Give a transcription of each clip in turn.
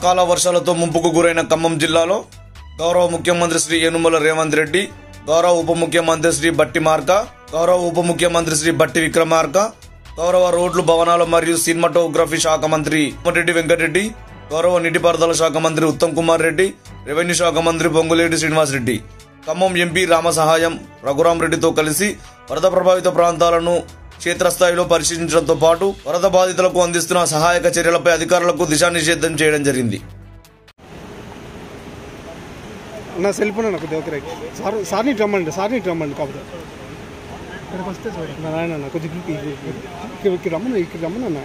అకాల వర్షాలతో ముంపుకు గురైన ఖమ్మం జిల్లాలో గౌరవ ముఖ్యమంత్రి శ్రీ యనుమల రేవంత్ రెడ్డి, గౌరవ ఉప ముఖ్యమంత్రి శ్రీ బట్టి మార్క, గౌరవ ఉప ముఖ్యమంత్రి శ్రీ బట్టి విక్రమార్క, గౌరవ రోడ్లు భవనాలు మరియు సినిమాటోగ్రఫీ శాఖ మంత్రి రెడ్డి వెంకటరెడ్డి, గౌరవ నీటిపారుదల శాఖ మంత్రి ఉత్తమ్ కుమార్ రెడ్డి, రెవెన్యూ శాఖ మంత్రి పొంగులేటి శ్రీనివాస్ రెడ్డి, ఖమ్మం ఎంపీ రామసహాయం రఘురాం రెడ్డితో కలిసి వరద ప్రభావిత ప్రాంతాలను క్షేత్రస్థాయిలో పరిశీలించడంతో పాటు వరద బాధితులకు అందిస్తున్న సహాయక చర్యలపై అధికారులకు దిశానిర్దేశం చేయడం జరిగింది. నా సెల్ ఫోన్ నాకు దగ్గర సార్ని రమ్మండి కాకపోతే ఇక్కడికి వస్తే నాయన కొద్దిగా ఇక్కడ రమ్మను అన్న.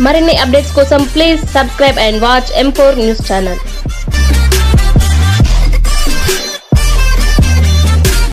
మరిన్ని అప్డేట్స్ కోసం please subscribe and watch M4 news channel.